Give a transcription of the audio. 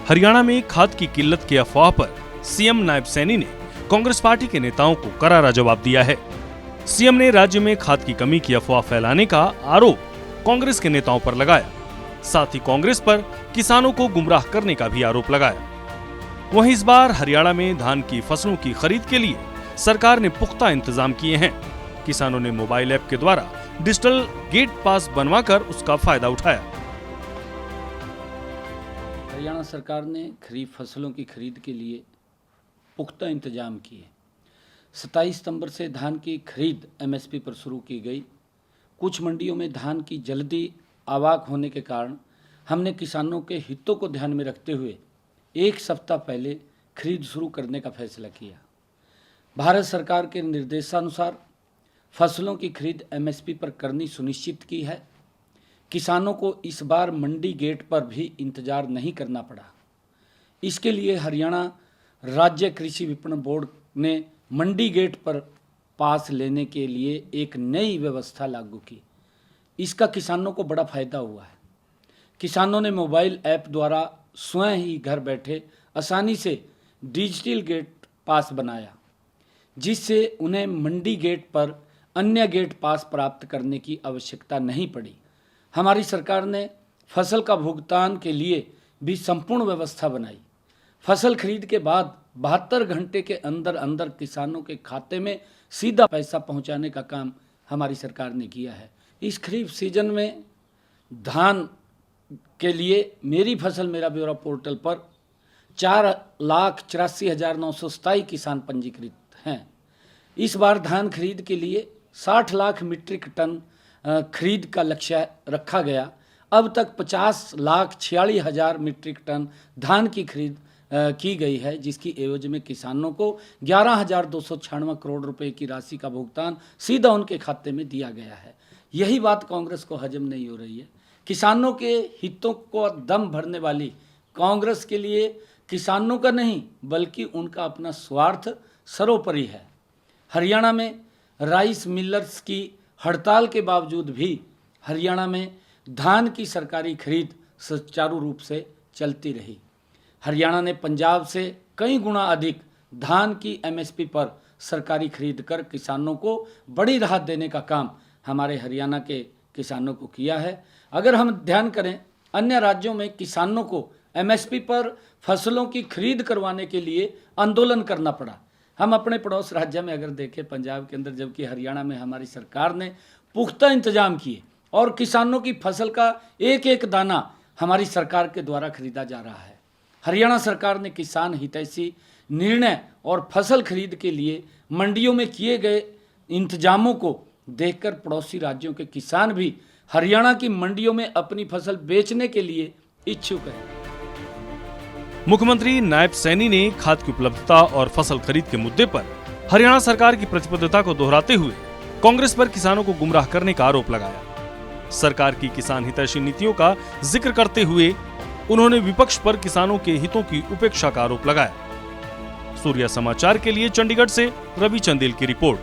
हरियाणा में खाद की किल्लत की अफवाह पर सीएम नायब सैनी ने कांग्रेस पार्टी के नेताओं को करारा जवाब दिया है। सीएम ने राज्य में खाद की कमी की अफवाह फैलाने का आरोप कांग्रेस के नेताओं पर लगाया। साथ ही कांग्रेस पर किसानों को गुमराह करने का भी आरोप लगाया। वहीं इस बार हरियाणा में धान की फसलों की खरीद के लिए सरकार ने पुख्ता इंतजाम किए हैं। किसानों ने मोबाइल ऐप के द्वारा डिजिटल गेट पास बनवाकर उसका फायदा उठाया। हरियाणा सरकार ने खरीफ फसलों की खरीद के लिए पुख्ता इंतजाम किए। 27 सितंबर से धान की खरीद एमएसपी पर शुरू की गई। कुछ मंडियों में धान की जल्दी आवाक होने के कारण हमने किसानों के हितों को ध्यान में रखते हुए एक सप्ताह पहले खरीद शुरू करने का फैसला किया। भारत सरकार के निर्देशानुसार फसलों की खरीद एमएसपी पर करनी सुनिश्चित की है। किसानों को इस बार मंडी गेट पर भी इंतजार नहीं करना पड़ा। इसके लिए हरियाणा राज्य कृषि विपणन बोर्ड ने मंडी गेट पर पास लेने के लिए एक नई व्यवस्था लागू की। इसका किसानों को बड़ा फायदा हुआ है। किसानों ने मोबाइल ऐप द्वारा स्वयं ही घर बैठे आसानी से डिजिटल गेट पास बनाया, जिससे उन्हें मंडी गेट पर अन्य गेट पास प्राप्त करने की आवश्यकता नहीं पड़ी। हमारी सरकार ने फसल का भुगतान के लिए भी संपूर्ण व्यवस्था बनाई। फसल खरीद के बाद 72 घंटे के अंदर अंदर किसानों के खाते में सीधा पैसा पहुंचाने का काम हमारी सरकार ने किया है। इस खरीफ सीजन में धान के लिए मेरी फसल मेरा ब्यौरा पोर्टल पर 4,84,927 किसान पंजीकृत हैं। इस बार धान खरीद के लिए 60 लाख मीट्रिक टन खरीद का लक्ष्य रखा गया। अब तक 50,46,000 मीट्रिक टन धान की खरीद की गई है, जिसकी एवज में किसानों को 11,296 करोड़ रुपए की राशि का भुगतान सीधा उनके खाते में दिया गया है। यही बात कांग्रेस को हजम नहीं हो रही है। किसानों के हितों को दम भरने वाली कांग्रेस के लिए किसानों का नहीं बल्कि उनका अपना स्वार्थ सर्वोपरि है। हरियाणा में राइस मिलर्स की हड़ताल के बावजूद भी हरियाणा में धान की सरकारी खरीद सुचारू रूप से चलती रही। हरियाणा ने पंजाब से कई गुना अधिक धान की एमएसपी पर सरकारी खरीद कर किसानों को बड़ी राहत देने का काम हमारे हरियाणा के किसानों को किया है। अगर हम ध्यान करें, अन्य राज्यों में किसानों को एमएसपी पर फसलों की खरीद करवाने के लिए आंदोलन करना पड़ा। हम अपने पड़ोस राज्य में अगर देखें पंजाब के अंदर, जबकि हरियाणा में हमारी सरकार ने पुख्ता इंतजाम किए और किसानों की फसल का एक एक दाना हमारी सरकार के द्वारा खरीदा जा रहा है। हरियाणा सरकार ने किसान हितैषी निर्णय और फसल खरीद के लिए मंडियों में किए गए इंतजामों को देखकर पड़ोसी राज्यों के किसान भी हरियाणा की मंडियों में अपनी फसल बेचने के लिए इच्छुक हैं। मुख्यमंत्री नायब सैनी ने खाद की उपलब्धता और फसल खरीद के मुद्दे पर हरियाणा सरकार की प्रतिबद्धता को दोहराते हुए कांग्रेस पर किसानों को गुमराह करने का आरोप लगाया। सरकार की किसान हितैषी नीतियों का जिक्र करते हुए उन्होंने विपक्ष पर किसानों के हितों की उपेक्षा का आरोप लगाया। सूर्या समाचार के लिए चंडीगढ़ से रवि चंदेल की रिपोर्ट।